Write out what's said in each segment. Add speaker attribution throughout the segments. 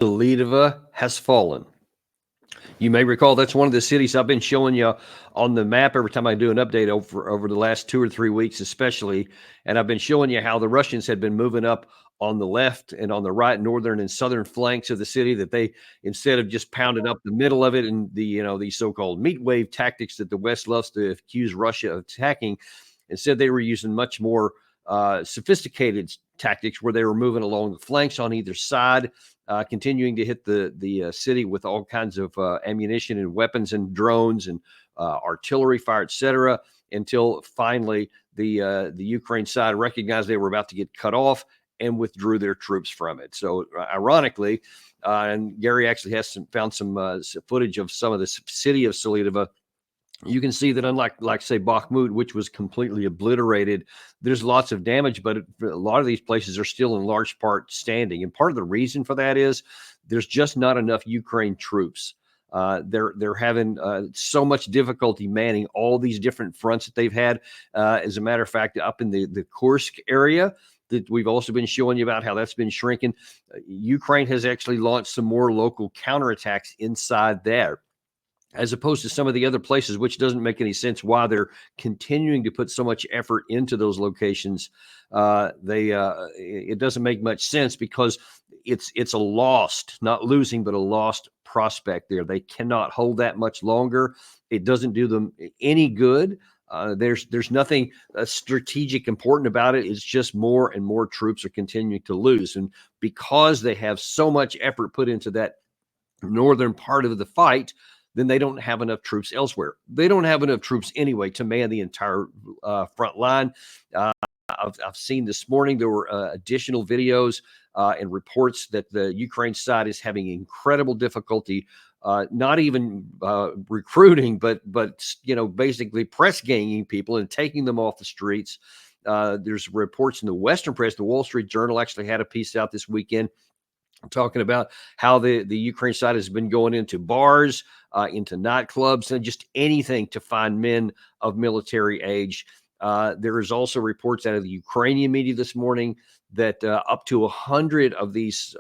Speaker 1: Selydove has fallen. You may recall that's one of the cities I've been showing you on the map every time I do an update over the last 2 or 3 weeks, especially. And I've been showing you how the Russians had been moving up on the left and on the right, northern and southern flanks of the city. That they, instead of just pounding up the middle of it and these so-called meat wave tactics that the West loves to accuse Russia of attacking, instead they were using much more sophisticated tactics where they were moving along the flanks on either side, continuing to hit the city with all kinds of ammunition and weapons and drones and artillery fire, etc., until finally the Ukraine side recognized they were about to get cut off and withdrew their troops from it. So ironically, and Gary actually has found some footage of some of the city of Selydove. You can see that unlike, say, Bakhmut, which was completely obliterated, there's lots of damage, but a lot of these places are still in large part standing. And part of the reason for that is there's just not enough Ukraine troops. They're having so much difficulty manning all these different fronts that they've had. As a matter of fact, up in the Kursk area, that we've also been showing you about how that's been shrinking. Ukraine has actually launched some more local counterattacks inside there, as opposed to some of the other places, which doesn't make any sense why they're continuing to put so much effort into those locations. It doesn't make much sense because it's a lost, not losing, but a lost prospect there. They cannot hold that much longer. It doesn't do them any good. There's nothing strategic important about it. It's just more and more troops are continuing to lose. And because they have so much effort put into that northern part of the fight, then they don't have enough troops elsewhere. They don't have enough troops anyway to man the entire front line. I've seen this morning there were additional videos and reports that the Ukraine side is having incredible difficulty, not even recruiting, but basically press ganging people and taking them off the streets. There's reports in the Western press. The Wall Street Journal actually had a piece out this weekend talking about how the Ukraine side has been going into bars, into nightclubs, and just anything to find men of military age. There is also reports out of the Ukrainian media this morning that up to 100 of these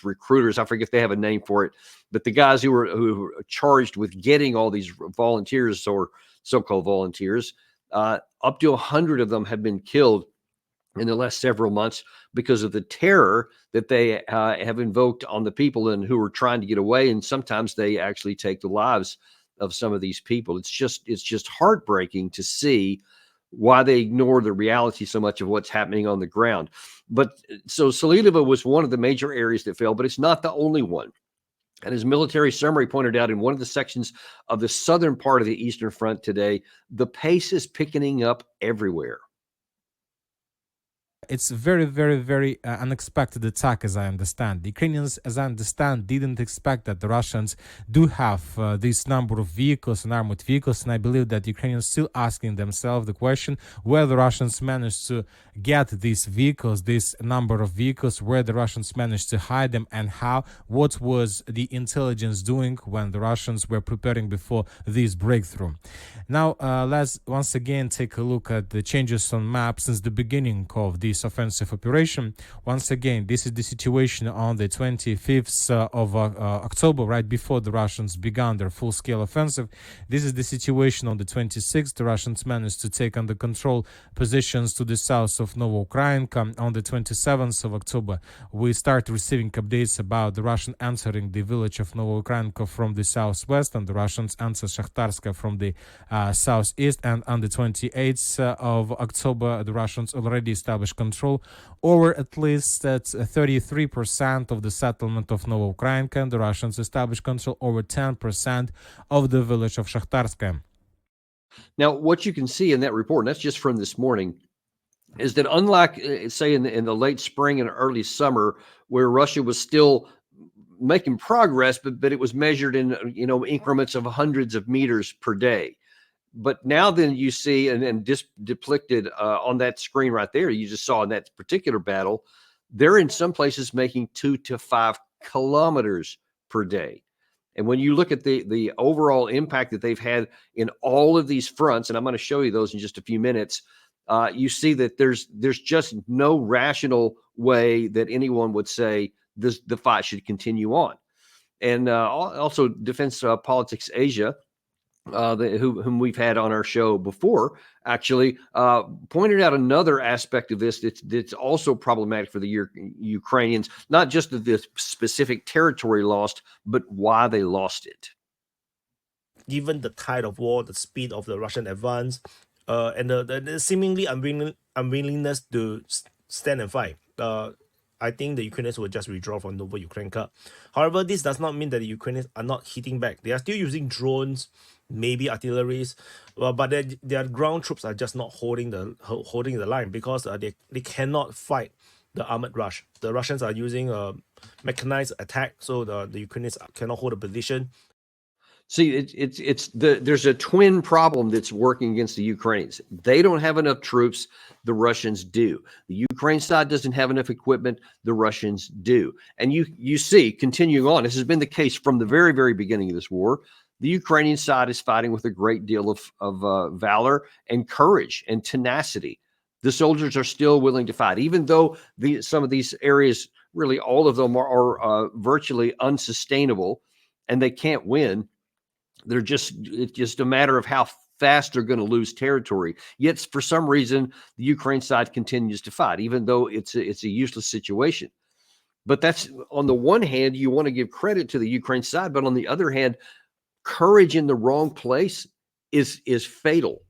Speaker 1: recruiters, I forget if they have a name for it, but the guys who are charged with getting all these volunteers or so-called volunteers, up to 100 of them have been killed in the last several months because of the terror that they have invoked on the people and who are trying to get away. And sometimes they actually take the lives of some of these people. It's just heartbreaking to see why they ignore the reality so much of what's happening on the ground. But so Selydove was one of the major areas that fell, but it's not the only one. And as Military Summary pointed out in one of the sections of the southern part of the Eastern Front today, the pace is picking up everywhere.
Speaker 2: It's very, very, very unexpected attack, as I understand. The Ukrainians, as I understand, didn't expect that the Russians do have this number of vehicles and armored vehicles, and I believe that Ukrainians still asking themselves the question where the Russians managed to get these vehicles, this number of vehicles, where the Russians managed to hide them, and how, what was the intelligence doing when the Russians were preparing before this breakthrough. Now, let's once again take a look at the changes on map since the beginning of this offensive operation. Once again, this is the situation on the 25th of October, right before the Russians began their full-scale offensive. This is the situation on the 26th. The Russians managed to take under control positions to the south of Novoukrainka. On the 27th of October, we start receiving updates about the Russian entering the village of Novoukrainka from the southwest, and the Russians enter Shakhtarska from the southeast. And on the 28th of October, the Russians already established control over at least 33% of the settlement of Novoukrainka, and the Russians established control over 10% of the village of Shakhtarska.
Speaker 1: Now, what you can see in that report, and that's just from this morning, is that unlike, say, in the late spring and early summer, where Russia was still making progress, but it was measured in increments of hundreds of meters per day. But now then you see, and just depicted on that screen right there, you just saw in that particular battle, they're in some places making 2 to 5 kilometers per day. And when you look at the overall impact that they've had in all of these fronts, and I'm going to show you those in just a few minutes, you see that there's just no rational way that anyone would say the fight should continue on. And also Defense Politics Asia, whom we've had on our show before, actually pointed out another aspect of this that's also problematic for the Ukrainians, not just the specific territory lost, but why they lost it.
Speaker 3: Given the tide of war, the speed of the Russian advance, and the seemingly unwillingness to stand and fight, I think the Ukrainians will just withdraw from Nova Ukrainka. However, this does not mean that the Ukrainians are not hitting back. They are still using drones, maybe artilleries, but their ground troops are just not holding the line because they cannot fight the armored rush. The Russians are using mechanized attack, so the Ukrainians cannot hold a position.
Speaker 1: See, there's a twin problem that's working against the Ukrainians. They don't have enough troops. The Russians do. The Ukraine side doesn't have enough equipment. The Russians do. And you see, continuing on, this has been the case from the very, very beginning of this war. The Ukrainian side is fighting with a great deal of valor and courage and tenacity. The soldiers are still willing to fight, even though some of these areas, really all of them are virtually unsustainable and they can't win. It's just a matter of how fast they're going to lose territory. Yet, for some reason, the Ukraine side continues to fight, even though it's a useless situation. But that's, on the one hand, you want to give credit to the Ukraine side, but on the other hand, courage in the wrong place is fatal,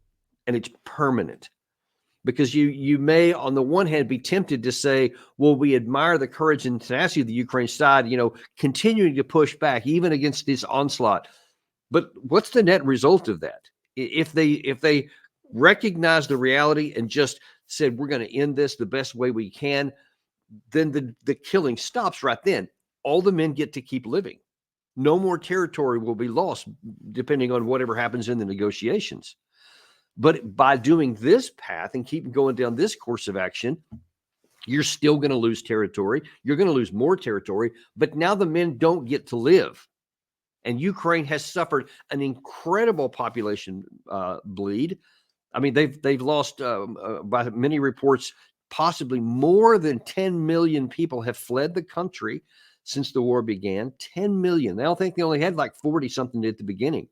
Speaker 1: and it's permanent. Because you may, on the one hand, be tempted to say, well, we admire the courage and tenacity of the Ukraine side, continuing to push back even against this onslaught. But what's the net result of that? If they recognize the reality and just said, we're going to end this the best way we can, then the killing stops right then. All the men get to keep living. No more territory will be lost, depending on whatever happens in the negotiations. But by doing this path and keep going down this course of action, you're still going to lose territory. You're going to lose more territory, but now the men don't get to live. And Ukraine has suffered an incredible population bleed. I mean, they've lost, by many reports, possibly more than 10 million people have fled the country since the war began. 10 million. I don't think they only had like 40 something at the beginning.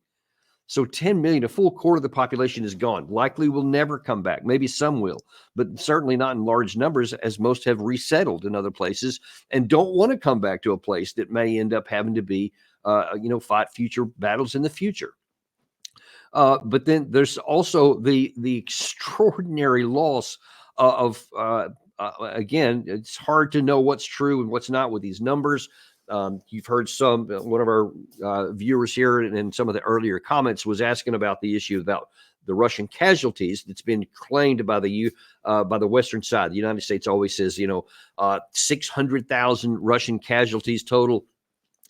Speaker 1: So 10 million, a full quarter of the population is gone. Likely will never come back. Maybe some will, but certainly not in large numbers, as most have resettled in other places and don't want to come back to a place that may end up having to be fight future battles in the future. But then there's also the extraordinary loss of again, it's hard to know what's true and what's not with these numbers. You've heard one of our viewers here in some of the earlier comments was asking about the issue about the Russian casualties that's been claimed by the Western side. The United States always says, 600,000 Russian casualties total.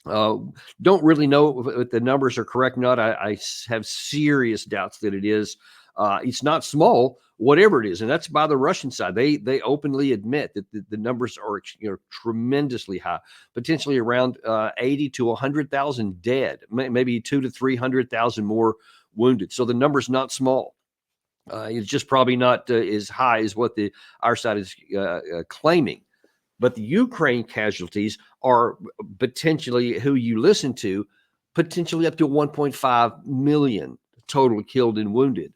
Speaker 1: Don't really know if the numbers are correct or not. I have serious doubts that it is. It's not small, whatever it is, and that's by the Russian side. They openly admit that the numbers are tremendously high, potentially around 80 to 100,000 dead, maybe 200 to 300,000 more wounded. So the number's not small. It's just probably not as high as what our side is claiming. But the Ukraine casualties are potentially, who you listen to, potentially up to 1.5 million total killed and wounded.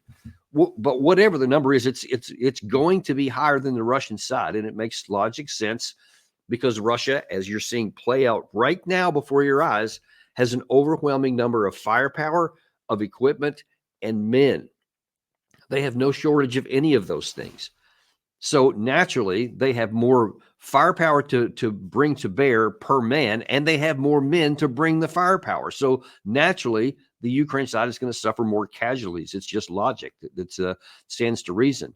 Speaker 1: But whatever the number is, it's going to be higher than the Russian side, and it makes logic sense because Russia, as you're seeing play out right now before your eyes, has an overwhelming number of firepower, of equipment, and men. They have no shortage of any of those things. So naturally, they have more firepower to bring to bear per man, and they have more men to bring the firepower. So naturally, the Ukraine side is going to suffer more casualties. It's just logic that stands to reason.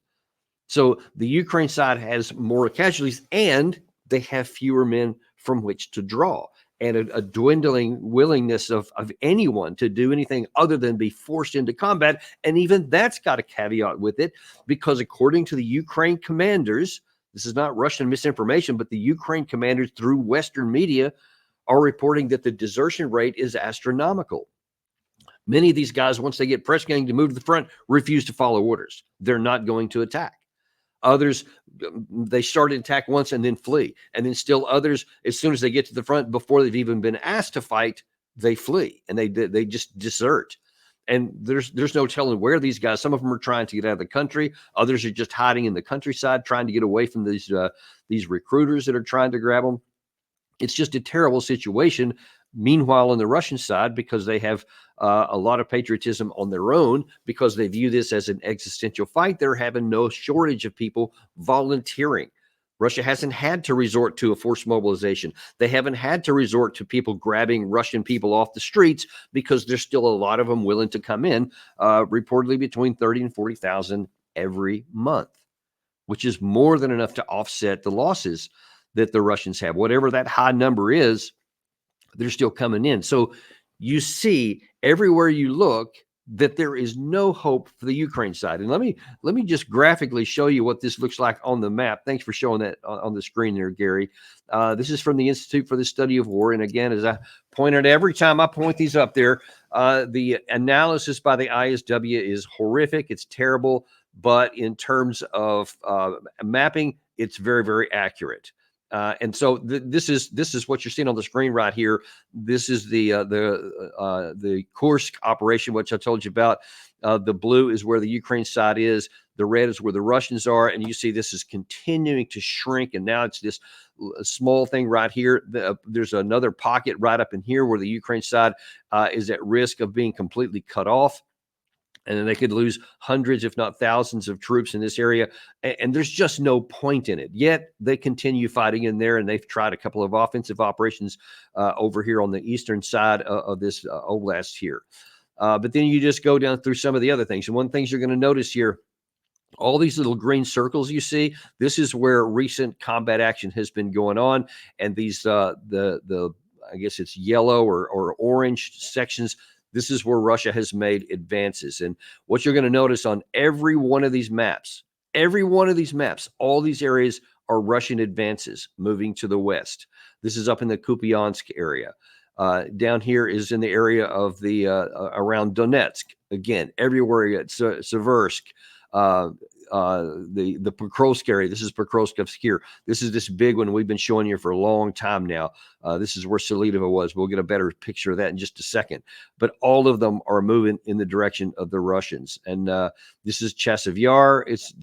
Speaker 1: So the Ukraine side has more casualties, and they have fewer men from which to draw, and a dwindling willingness of anyone to do anything other than be forced into combat. And even that's got a caveat with it, because according to the Ukraine commanders, this is not Russian misinformation, but the Ukraine commanders through Western media are reporting that the desertion rate is astronomical. Many of these guys, once they get press gang to move to the front, refuse to follow orders. They're not going to attack. Others, they start an attack once and then flee. And then still others, as soon as they get to the front, before they've even been asked to fight, they flee and they just desert. And there's no telling where these guys, some of them are trying to get out of the country. Others are just hiding in the countryside, trying to get away from these recruiters that are trying to grab them. It's just a terrible situation. Meanwhile, on the Russian side, because they have a lot of patriotism on their own, because they view this as an existential fight, they're having no shortage of people volunteering. Russia hasn't had to resort to a forced mobilization. They haven't had to resort to people grabbing Russian people off the streets, because there's still a lot of them willing to come in, reportedly between 30 and 40,000 every month, which is more than enough to offset the losses that the Russians have. Whatever that high number is, they're still coming in. So you see everywhere you look that there is no hope for the Ukraine side. And let me just graphically show you what this looks like on the map. Thanks for showing that on the screen there, Gary. This is from the Institute for the Study of War. And again, as I pointed every time I point these up there, the analysis by the ISW is horrific. It's terrible. But in terms of mapping, it's very, very accurate. And so this is what you're seeing on the screen right here. This is the Kursk operation, which I told you about. The blue is where the Ukraine side is. The red is where the Russians are. And you see this is continuing to shrink. And now it's this small thing right here. There's another pocket right up in here where the Ukraine side is at risk of being completely cut off. And then they could lose hundreds, if not thousands, of troops in this area. And there's just no point in it. Yet they continue fighting in there, and they've tried a couple of offensive operations over here on the eastern side of this oblast here. But then you just go down through some of the other things. And one of the things you're going to notice here, all these little green circles you see, this is where recent combat action has been going on. And these, I guess it's yellow or orange sections, this is where Russia has made advances. And what you're going to notice on every one of these maps, all these areas are Russian advances moving to the west. This is up in the Kupiansk area. Down here is in the area of the around Donetsk. Again, everywhere it's Seversk, the Pokrovsk area. This is Pokrovsk here. This is this big one we've been showing you for a long time now. This is where Selydove was. We'll get a better picture of that in just a second. But all of them are moving in the direction of the Russians. And this is Chasiv Yar. It's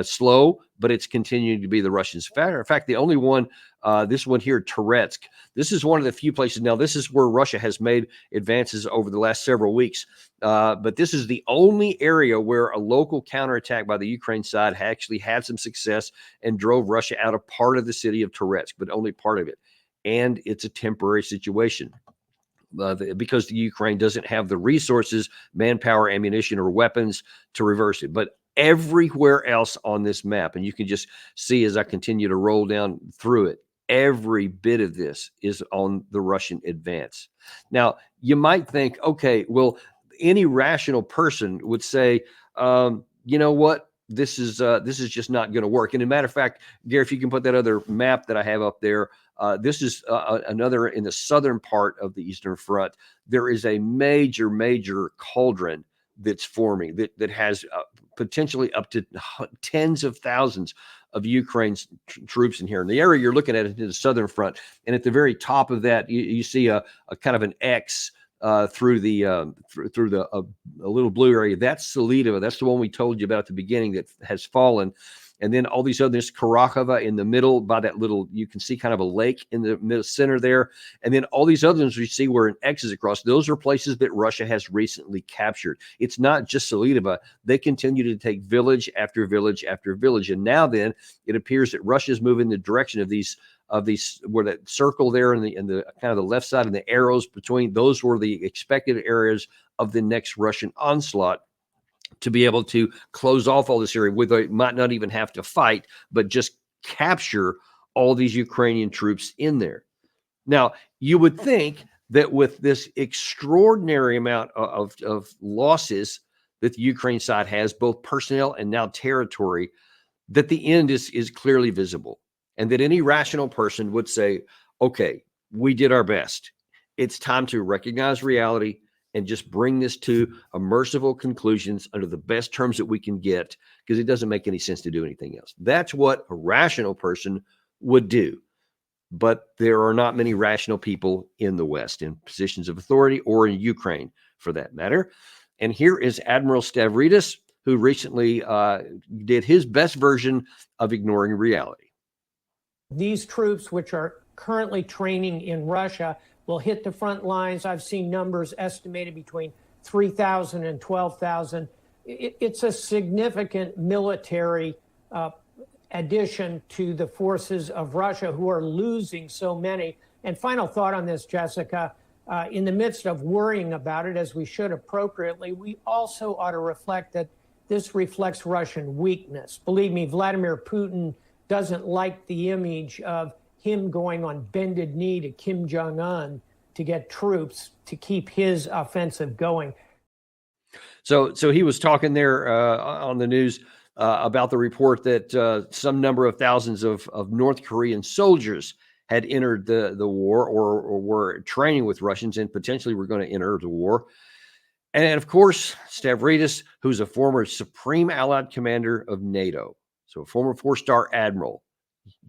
Speaker 1: slow, but it's continuing to be the Russians. In fact, the only one, this one here, Toretsk, this is one of the few places. Now, this is where Russia has made advances over the last several weeks. But this is the only area where a local counterattack by the Ukraine side actually had some success and drove Russia out of part of the city of Toretsk, but only part of it. And it's a temporary situation because the Ukraine doesn't have the resources, manpower, ammunition, or weapons to reverse it. But everywhere else on this map, and you can just see as I continue to roll down through it, every bit of this is on the Russian advance. Now, you might think, okay, well, any rational person would say, you know what? This is just not going to work. And as a matter of fact, Gary, if you can put that other map that I have up there, this is another in the southern part of the Eastern Front. There is a major cauldron that's forming that has potentially up to tens of thousands of Ukraine's troops in here. And the area you're looking at is in the southern front. And at the very top of that, you see a kind of an X through the a little blue area. That's Selydove. That's the one we told you about at the beginning that has fallen. And then all these others, Karakova in the middle by that little, you can see kind of a lake in the middle center there. And then all these others we see where an X is across. Those are places that Russia has recently captured. It's not just Selydove. They continue to take village after village after village. And now then it appears that Russia is moving in the direction of these where that circle there and the kind of the left side and the arrows between, those were the expected areas of the next Russian onslaught, to be able to close off all this area where they might not even have to fight, but just capture all these Ukrainian troops in there. Now, you would think that with this extraordinary amount of losses that the Ukraine side has, both personnel and now territory, that the end is clearly visible, and that any rational person would say, okay, we did our best. It's time to recognize reality and just bring this to a merciful conclusions under the best terms that we can get, because it doesn't make any sense to do anything else. That's what a rational person would do. But there are not many rational people in the West in positions of authority, or in Ukraine for that matter. And here is Admiral Stavridis, who recently did his best version of ignoring reality.
Speaker 4: These troops, which are currently training in Russia, will hit the front lines. I've seen numbers estimated between 3,000 and 12,000. It's a significant military addition to the forces of Russia, who are losing so many. And final thought on this, Jessica, in the midst of worrying about it, as we should appropriately, we also ought to reflect that this reflects Russian weakness. Believe me, Vladimir Putin doesn't like the image of him going on bended knee to Kim Jong-un to get troops to keep his offensive going.
Speaker 1: So he was talking there on the news about the report that some number of thousands of North Korean soldiers had entered the war, or were training with Russians and potentially were going to enter the war. And of course, Stavridis, who's a former Supreme Allied Commander of NATO, so a former 4-star admiral,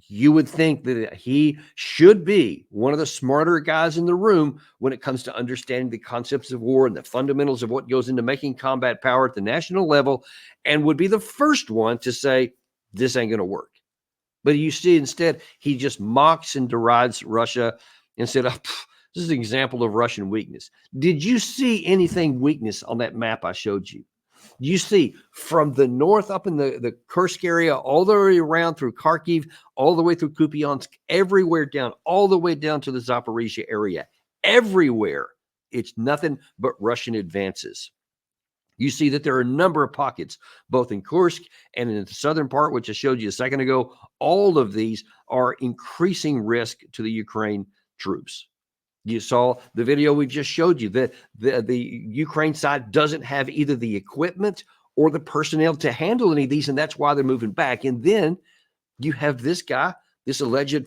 Speaker 1: you would think that he should be one of the smarter guys in the room when it comes to understanding the concepts of war and the fundamentals of what goes into making combat power at the national level, and would be the first one to say, this ain't going to work. But you see, instead, he just mocks and derides Russia and said, oh, this is an example of Russian weakness. Did you see anything weakness on that map I showed you? You see from the north up in the Kursk area, all the way around through Kharkiv, all the way through Kupiansk, everywhere down, all the way down to the Zaporizhia area, everywhere, it's nothing but Russian advances. You see that there are a number of pockets, both in Kursk and in the southern part, which I showed you a second ago. All of these are increasing risk to the Ukraine troops. You saw the video we just showed you that the Ukraine side doesn't have either the equipment or the personnel to handle any of these, and that's why they're moving back. And then you have this guy, this alleged,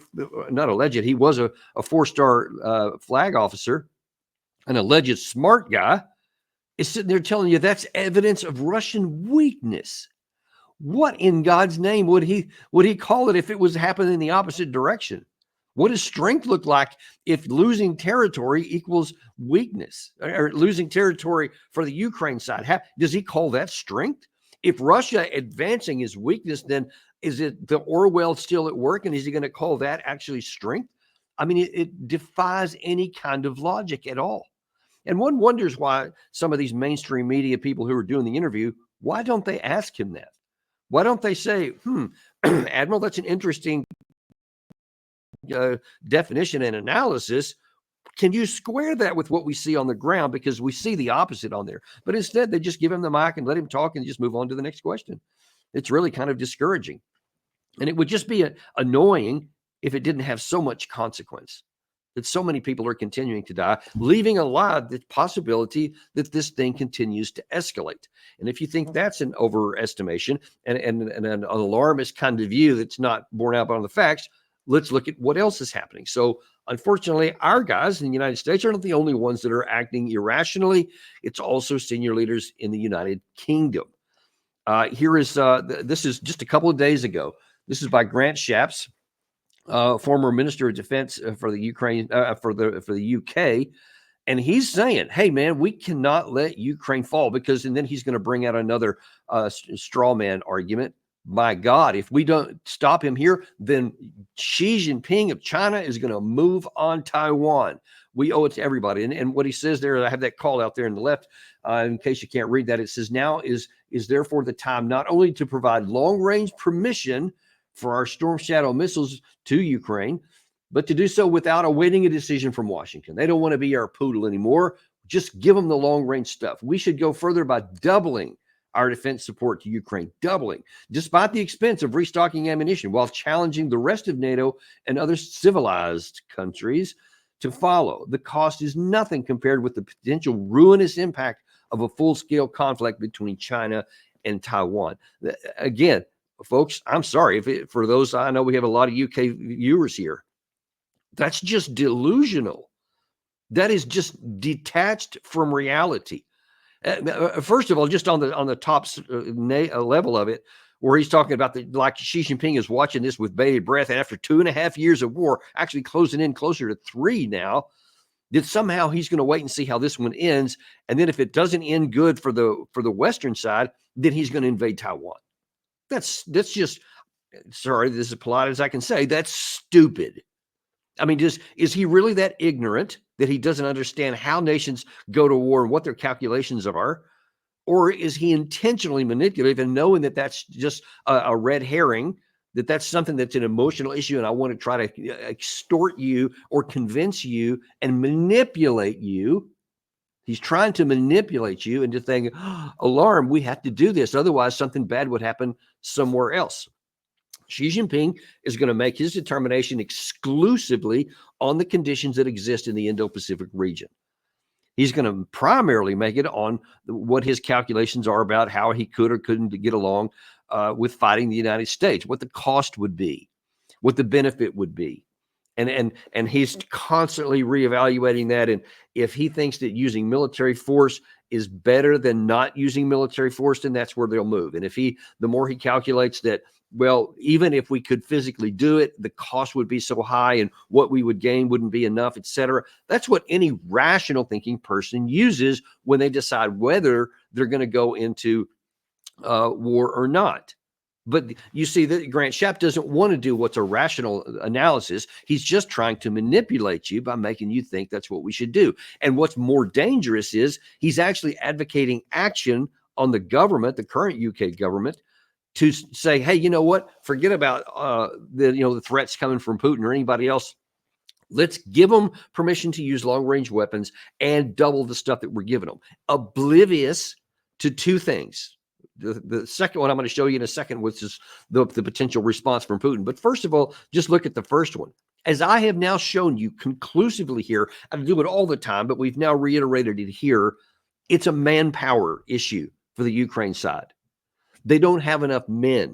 Speaker 1: not alleged, he was a 4-star flag officer, an alleged smart guy, is sitting there telling you that's evidence of Russian weakness. What in God's name would he call it if it was happening in the opposite direction? What does strength look like if losing territory equals weakness, or losing territory for the Ukraine side? Does he call that strength? If Russia advancing is weakness, then is it the Orwell still at work? And is he going to call that actually strength? I mean, it defies any kind of logic at all. And one wonders why some of these mainstream media people who are doing the interview, why don't they ask him that? Why don't they say, Admiral, that's an interesting definition and analysis. Can you square that with what we see on the ground? Because we see the opposite on there. But instead, they just give him the mic and let him talk and just move on to the next question. It's really kind of discouraging. And it would just be annoying if it didn't have so much consequence, that so many people are continuing to die, leaving alive the possibility that this thing continues to escalate. And if you think that's an overestimation and an alarmist kind of view that's not borne out by the facts, let's look at what else is happening. So unfortunately, our guys in the United States are not the only ones that are acting irrationally. It's also senior leaders in the United Kingdom. Here is, this is just a couple of days ago. This is by Grant Shapps, former Minister of Defense for the Ukraine, for the UK. And he's saying, hey, man, we cannot let Ukraine fall, because, and then he's going to bring out another straw man argument. My God, if we don't stop him here, then Xi Jinping of China is going to move on Taiwan. We owe it to everybody. And what he says there, I have that call out there in the left, in case you can't read that. It says, now is therefore the time not only to provide long-range permission for our Storm Shadow missiles to Ukraine, but to do so without awaiting a decision from Washington. They don't want to be our poodle anymore. Just give them the long-range stuff. We should go further by doubling our defense support to Ukraine, doubling, despite the expense of restocking ammunition, while challenging the rest of NATO and other civilized countries to follow. The cost is nothing compared with the potential ruinous impact of a full-scale conflict between China and Taiwan. Again, folks, I'm sorry for those. I know we have a lot of UK viewers here. That's just delusional. That is just detached from reality. First of all, just on the top level of it, where he's talking about like Xi Jinping is watching this with bated breath, and after 2.5 years of war, actually closing in closer to 3 now, that somehow he's going to wait and see how this one ends, and then if it doesn't end good for the Western side, then he's going to invade Taiwan. That's just, sorry, this is as polite as I can say, that's stupid. I mean, is he really that ignorant that he doesn't understand how nations go to war and what their calculations are? Or is he intentionally manipulative and knowing that that's just a red herring, that that's something that's an emotional issue and I want to try to extort you or convince you and manipulate you? He's trying to manipulate you into thinking, oh, alarm, we have to do this. Otherwise, something bad would happen somewhere else. Xi Jinping is going to make his determination exclusively on the conditions that exist in the Indo-Pacific region. He's going to primarily make it on what his calculations are about how he could or couldn't get along with fighting the United States, what the cost would be, what the benefit would be. And he's constantly reevaluating that. And if he thinks that using military force is better than not using military force, then that's where they'll move. And if the more he calculates that, well, even if we could physically do it, the cost would be so high and what we would gain wouldn't be enough, et cetera. That's what any rational thinking person uses when they decide whether they're going to go into war or not. But you see that Grant Shapp doesn't want to do what's a rational analysis. He's just trying to manipulate you by making you think that's what we should do. And what's more dangerous is he's actually advocating action on the government, the current UK government, to say, hey, you know what? Forget about the threats coming from Putin or anybody else. Let's give them permission to use long-range weapons and double the stuff that we're giving them. Oblivious to two things. The second one I'm going to show you in a second, which is the potential response from Putin. But first of all, just look at the first one. As I have now shown you conclusively here, I do it all the time, but we've now reiterated it here. It's a manpower issue for the Ukraine side. They don't have enough men.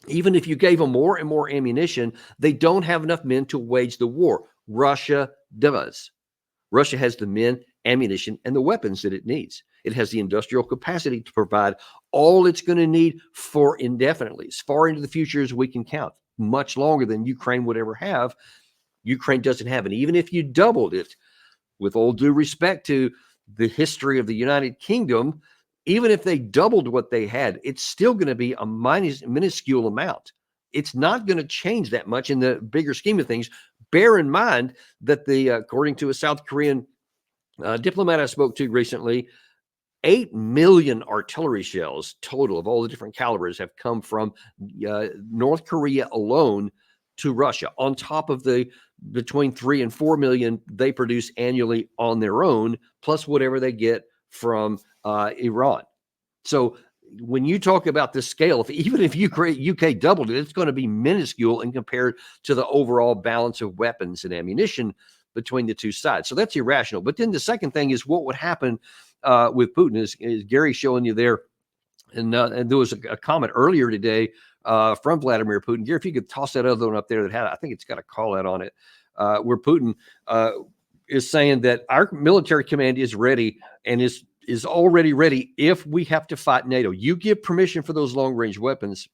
Speaker 1: Even if you gave them more and more ammunition, they don't have enough men to wage the war. Russia does. Russia has the men, ammunition, and the weapons that it needs. It has the industrial capacity to provide all it's going to need for indefinitely, as far into the future as we can count, much longer than Ukraine would ever have. Ukraine doesn't have it. Even if you doubled it, with all due respect to the history of the United Kingdom, even if they doubled what they had, it's still going to be a minuscule amount. It's not going to change that much in the bigger scheme of things. Bear in mind that according to a South Korean diplomat I spoke to recently, 8 million artillery shells total of all the different calibers have come from North Korea alone to Russia, on top of the between 3 and 4 million they produce annually on their own, plus whatever they get from Iran. So when you talk about this scale, even if UK doubled it, it's going to be minuscule in compared to the overall balance of weapons and ammunition between the two sides. So that's irrational. But then the second thing is what would happen with Putin is Gary showing you there. And there was a comment earlier today from Vladimir Putin. Gary, if you could toss that other one up there that had, I think it's got a call out on it, where Putin is saying that our military command is ready and is already ready if we have to fight NATO. You give permission for those long-range weapons,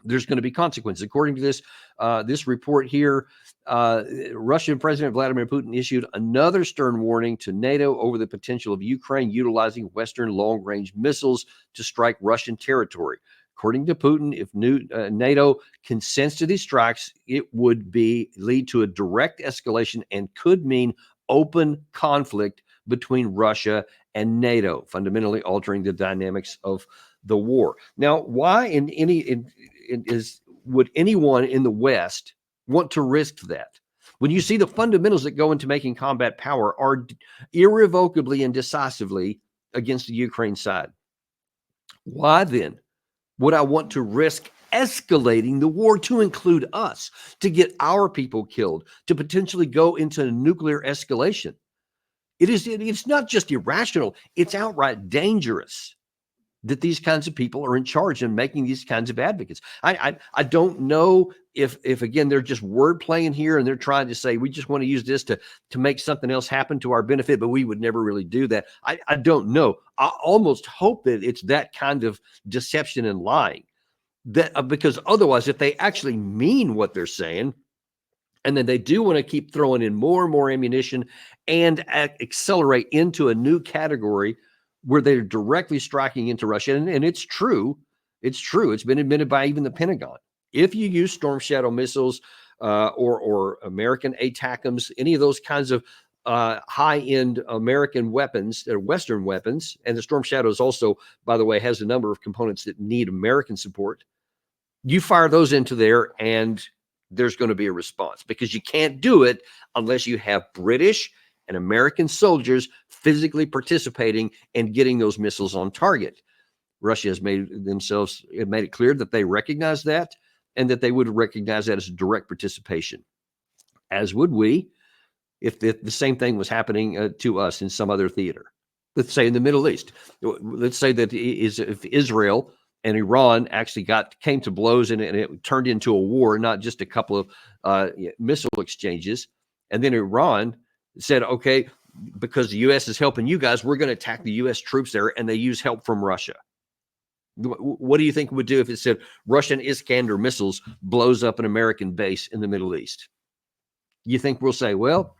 Speaker 1: there's going to be consequences. According to this report here, Russian President Vladimir Putin issued another stern warning to NATO over the potential of Ukraine utilizing Western long-range missiles to strike Russian territory. According to Putin, if NATO consents to these strikes, it would lead to a direct escalation and could mean open conflict between Russia and NATO, fundamentally altering the dynamics of the war. Now, why would anyone in the West want to risk that? When you see the fundamentals that go into making combat power are irrevocably and decisively against the Ukraine side, why then would I want to risk escalating the war to include us, to get our people killed, to potentially go into nuclear escalation? It's not just irrational, it's outright dangerous. that these kinds of people are in charge and making these kinds of advocates. I don't know if again they're just word playing here and they're trying to say we just want to use this to make something else happen to our benefit, but we would never really do that. I don't know. I almost hope that it's that kind of deception and lying, that because otherwise, if they actually mean what they're saying, and then they do want to keep throwing in more and more ammunition and accelerate into a new category where they're directly striking into Russia. And it's true. It's true. It's been admitted by even the Pentagon. If you use Storm Shadow missiles or American ATACMS, any of those kinds of high-end American weapons, they're Western weapons, and the Storm Shadows also, by the way, has a number of components that need American support. You fire those into there and there's going to be a response, because you can't do it unless you have British and American soldiers physically participating and getting those missiles on target. Russia has made it clear that they recognize that and that they would recognize that as a direct participation, as would we if the same thing was happening to us in some other theater. Let's say in the Middle East. Let's say that if Israel and Iran actually came to blows and it turned into a war, not just a couple of missile exchanges. And then Iran said, okay, because the U.S. is helping you guys, we're going to attack the U.S. troops there, and they use help from Russia. What do you think it would do if it said Russian Iskander missiles blows up an American base in the Middle East? You think we'll say, well,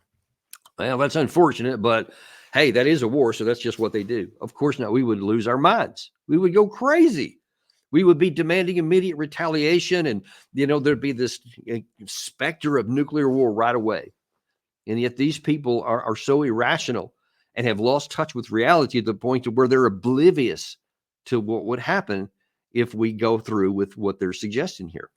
Speaker 1: that's unfortunate, but hey, that is a war, so that's just what they do? Of course not. We would lose our minds. We would go crazy. We would be demanding immediate retaliation, and there'd be this specter of nuclear war right away. And yet these people are so irrational and have lost touch with reality to the point to where they're oblivious to what would happen if we go through with what they're suggesting here.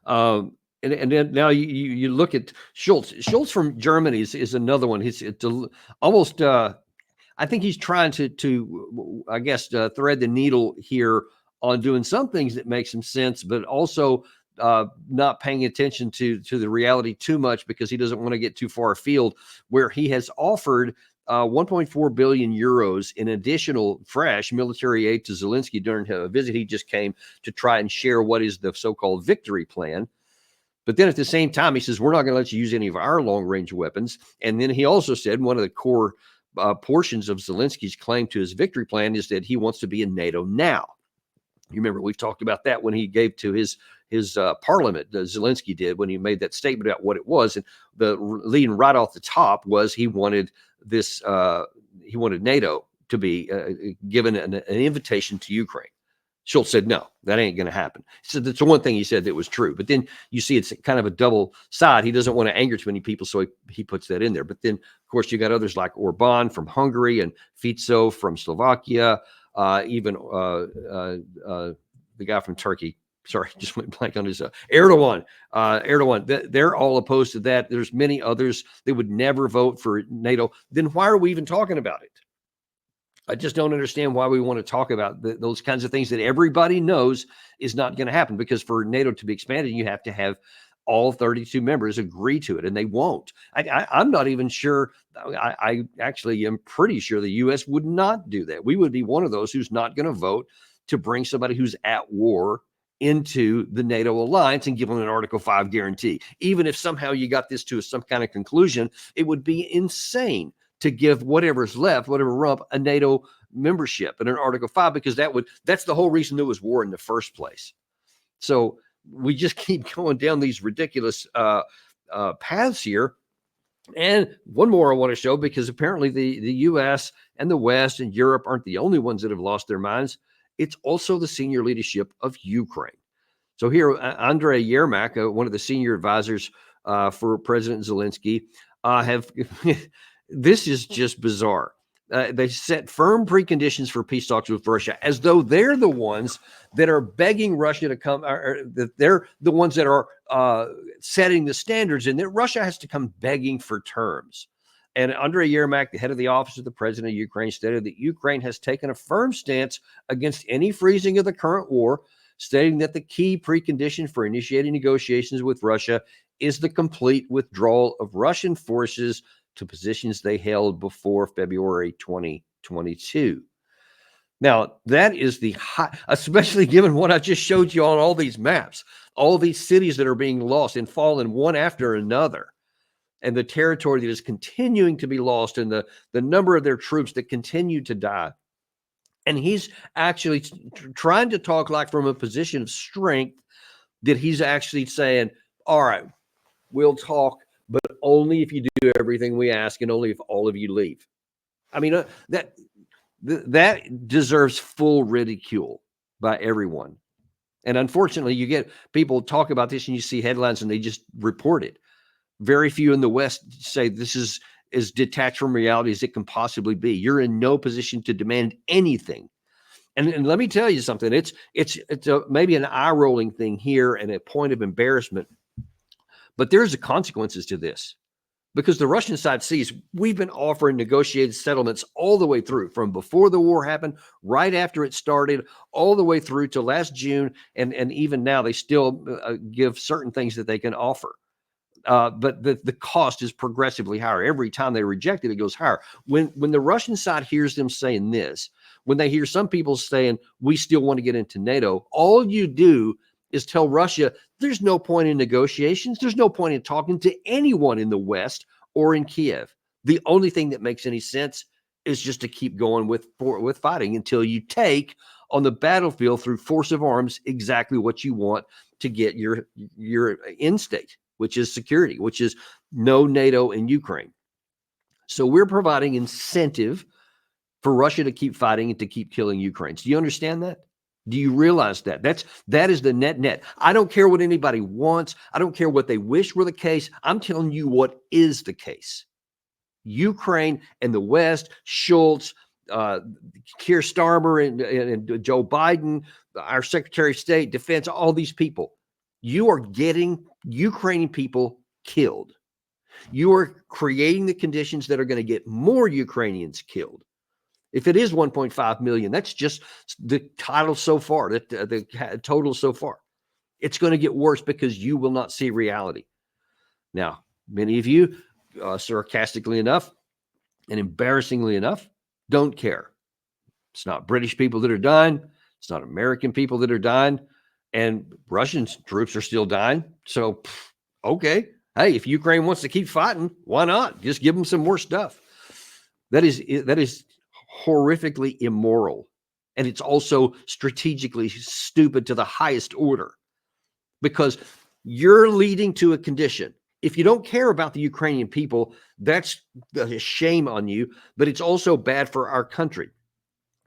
Speaker 1: And then now you look at Schultz. Schultz from Germany is another one. He's almost. I think he's trying to I guess thread the needle here on doing some things that make some sense, but also not paying attention to the reality too much, because he doesn't want to get too far afield, where he has offered 1.4 billion euros in additional fresh military aid to Zelensky during a visit he just came to try and share what is the so-called victory plan. But then at the same time, he says, we're not going to let you use any of our long-range weapons. And then he also said one of the core portions of Zelensky's claim to his victory plan is that he wants to be in NATO now. You remember we've talked about that when he gave to his parliament, Zelensky did, when he made that statement about what it was. And the leading right off the top was he wanted this, he wanted NATO to be given an invitation to Ukraine. Schultz said, no, that ain't going to happen. So that's the one thing he said that was true. But then you see it's kind of a double side. He doesn't want to anger too many people, so he puts that in there. But then, of course, you got others like Orban from Hungary and Fico from Slovakia, even the guy from Turkey. Sorry, just went blank on his Erdogan. Erdogan, they're all opposed to that. There's many others that would never vote for NATO. Then why are we even talking about it? I just don't understand why we want to talk about those kinds of things that everybody knows is not going to happen, because for NATO to be expanded, you have to have all 32 members agree to it, and they won't. I'm not even sure. I actually am pretty sure the U.S. would not do that. We would be one of those who's not going to vote to bring somebody who's at war into the NATO alliance and give them an Article 5 guarantee. Even if somehow you got this to some kind of conclusion, it would be insane to give whatever's left, whatever rump, a NATO membership and an Article 5, because that's the whole reason there was war in the first place. So we just keep going down these ridiculous paths here. And one more I want to show, because apparently the U.S. and the West and Europe aren't the only ones that have lost their minds. It's also the senior leadership of Ukraine. So here, Andrei Yermak, one of the senior advisors for President Zelensky, have this is just bizarre. They set firm preconditions for peace talks with Russia, as though they're the ones that are begging Russia to come, or that they're the ones that are setting the standards, and that Russia has to come begging for terms. And Andrei Yermak, the head of the office of the president of Ukraine, stated that Ukraine has taken a firm stance against any freezing of the current war, stating that the key precondition for initiating negotiations with Russia is the complete withdrawal of Russian forces to positions they held before February 2022. Now, that is the high, especially given what I just showed you on all these maps, all these cities that are being lost and fallen one after another, and the territory that is continuing to be lost, and the number of their troops that continue to die. And he's actually trying to talk like from a position of strength, that he's actually saying, all right, we'll talk, but only if you do everything we ask and only if all of you leave. I mean, that deserves full ridicule by everyone. And unfortunately, you get people talk about this and you see headlines and they just report it. Very few in the West say this is as detached from reality as it can possibly be. You're in no position to demand anything. And let me tell you something. It's maybe an eye-rolling thing here and a point of embarrassment, but there's the consequences to this. Because the Russian side sees we've been offering negotiated settlements all the way through, from before the war happened, right after it started, all the way through to last June, and even now they still give certain things that they can offer. But the cost is progressively higher. Every time they reject it, it goes higher. When the Russian side hears them saying this, when they hear some people saying we still want to get into NATO, all you do is tell Russia there's no point in negotiations. There's no point in talking to anyone in the West or in Kiev. The only thing that makes any sense is just to keep going with fighting until you take on the battlefield through force of arms exactly what you want to get your end state, which is security, which is no NATO in Ukraine. So we're providing incentive for Russia to keep fighting and to keep killing Ukrainians. Do you understand that? Do you realize that? That is the net. I don't care what anybody wants. I don't care what they wish were the case. I'm telling you what is the case. Ukraine and the West, Schultz, Keir Starmer and Joe Biden, our Secretary of State, Defense, all these people, you are getting Ukrainian people killed. You are creating the conditions that are going to get more Ukrainians killed. If it is 1.5 million, that's just the title so far, the total so far. It's going to get worse because you will not see reality. Now, many of you, sarcastically enough and embarrassingly enough, don't care. It's not British people that are dying. It's not American people that are dying. And Russian troops are still dying. So, okay. Hey, if Ukraine wants to keep fighting, why not? Just give them some more stuff. That is horrifically immoral. And it's also strategically stupid to the highest order, because you're leading to a condition. If you don't care about the Ukrainian people, that's a shame on you, but it's also bad for our country,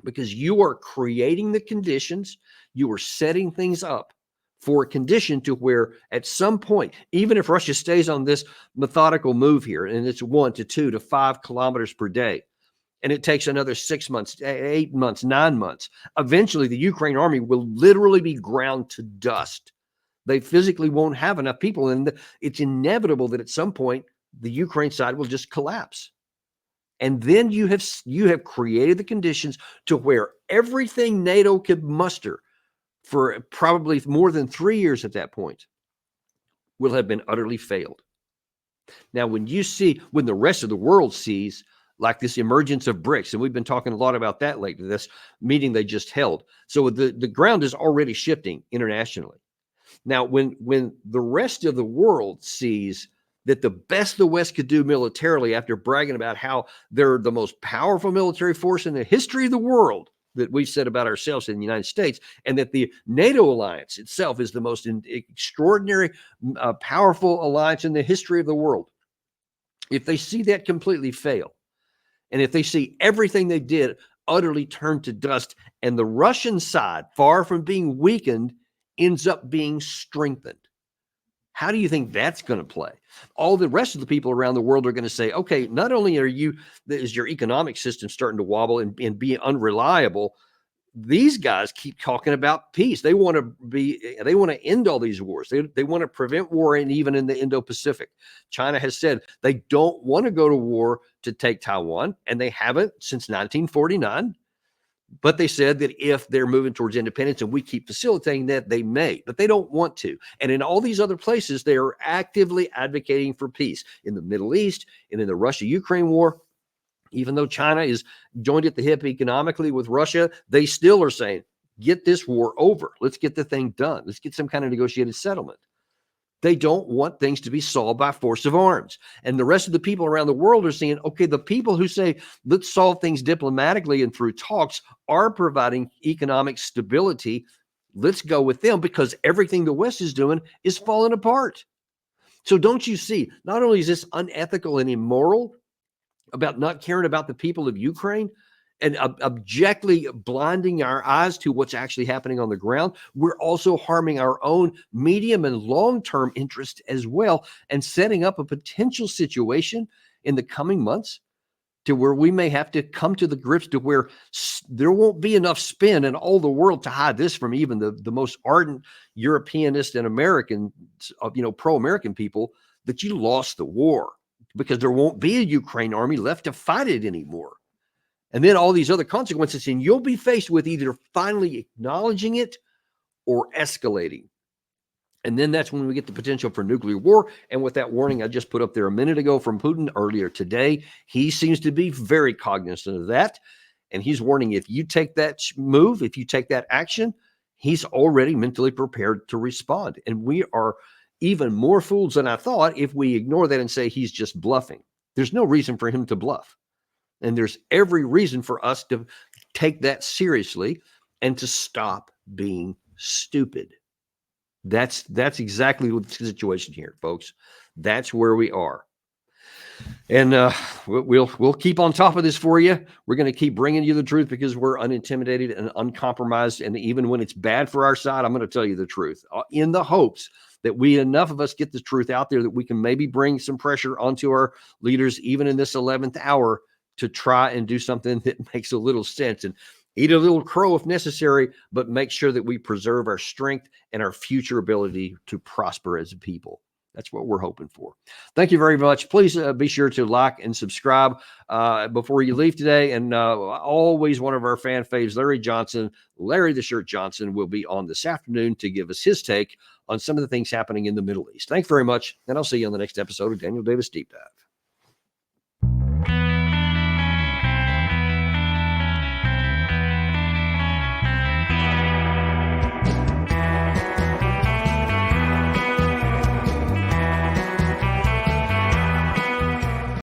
Speaker 1: because you are creating the conditions, you are setting things up for a condition to where at some point, even if Russia stays on this methodical move here, and it's 1 to 2 to 5 kilometers per day, and it takes another 6 months, 8 months, 9 months, eventually the Ukraine army will literally be ground to dust. They physically won't have enough people, and it's inevitable that at some point the Ukraine side will just collapse. And then you have created the conditions to where everything NATO could muster for probably more than 3 years at that point will have been utterly failed. Now, when the rest of the world sees like this emergence of BRICS, and we've been talking a lot about that lately, this meeting they just held. So the ground is already shifting internationally. Now, when the rest of the world sees that the best the West could do militarily, after bragging about how they're the most powerful military force in the history of the world that we've said about ourselves in the United States, and that the NATO alliance itself is the most extraordinary, powerful alliance in the history of the world. If they see that completely fail, and if they see everything they did utterly turn to dust, and the Russian side, far from being weakened, ends up being strengthened, how do you think that's going to play? All the rest of the people around the world are going to say, okay, not only is your economic system starting to wobble and be unreliable, these guys keep talking about peace. They want to end all these wars. They want to prevent war, and even in the Indo-Pacific. China has said they don't want to go to war to take Taiwan, and they haven't since 1949. But they said that if they're moving towards independence and we keep facilitating that, they may, but they don't want to. And in all these other places, they are actively advocating for peace. In the Middle East and in the Russia-Ukraine war, Even though China is joined at the hip economically with Russia, they still are saying, get this war over. Let's get the thing done. Let's get some kind of negotiated settlement. They don't want things to be solved by force of arms. And the rest of the people around the world are saying, okay, the people who say, let's solve things diplomatically and through talks are providing economic stability. Let's go with them, because everything the West is doing is falling apart. So don't you see, not only is this unethical and immoral about not caring about the people of Ukraine and objectively blinding our eyes to what's actually happening on the ground, we're also harming our own medium and long-term interest as well, and setting up a potential situation in the coming months to where we may have to come to the grips to where there won't be enough spin in all the world to hide this from even the most ardent Europeanist and American, pro-American people, that you lost the war, because there won't be a Ukraine army left to fight it anymore. And then all these other consequences, and you'll be faced with either finally acknowledging it or escalating. And then that's when we get the potential for nuclear war. And with that warning I just put up there a minute ago from Putin earlier today, he seems to be very cognizant of that. And he's warning, if you take that move, if you take that action, he's already mentally prepared to respond. And we are even more fools than I thought if we ignore that and say he's just bluffing. There's no reason for him to bluff. And there's every reason for us to take that seriously and to stop being stupid. That's exactly the situation here, folks. That's where we are. And we'll keep on top of this for you. We're going to keep bringing you the truth, because we're unintimidated and uncompromised. And even when it's bad for our side, I'm going to tell you the truth, in the hopes that enough of us get the truth out there that we can maybe bring some pressure onto our leaders, even in this 11th hour, to try and do something that makes a little sense and eat a little crow if necessary, but make sure that we preserve our strength and our future ability to prosper as a people. That's what we're hoping for. Thank you very much. Please be sure to like and subscribe before you leave today. And always one of our fan faves, Larry the Shirt Johnson, will be on this afternoon to give us his take on some of the things happening in the Middle East. Thanks very much. And I'll see you on the next episode of Daniel Davis Deep Dive.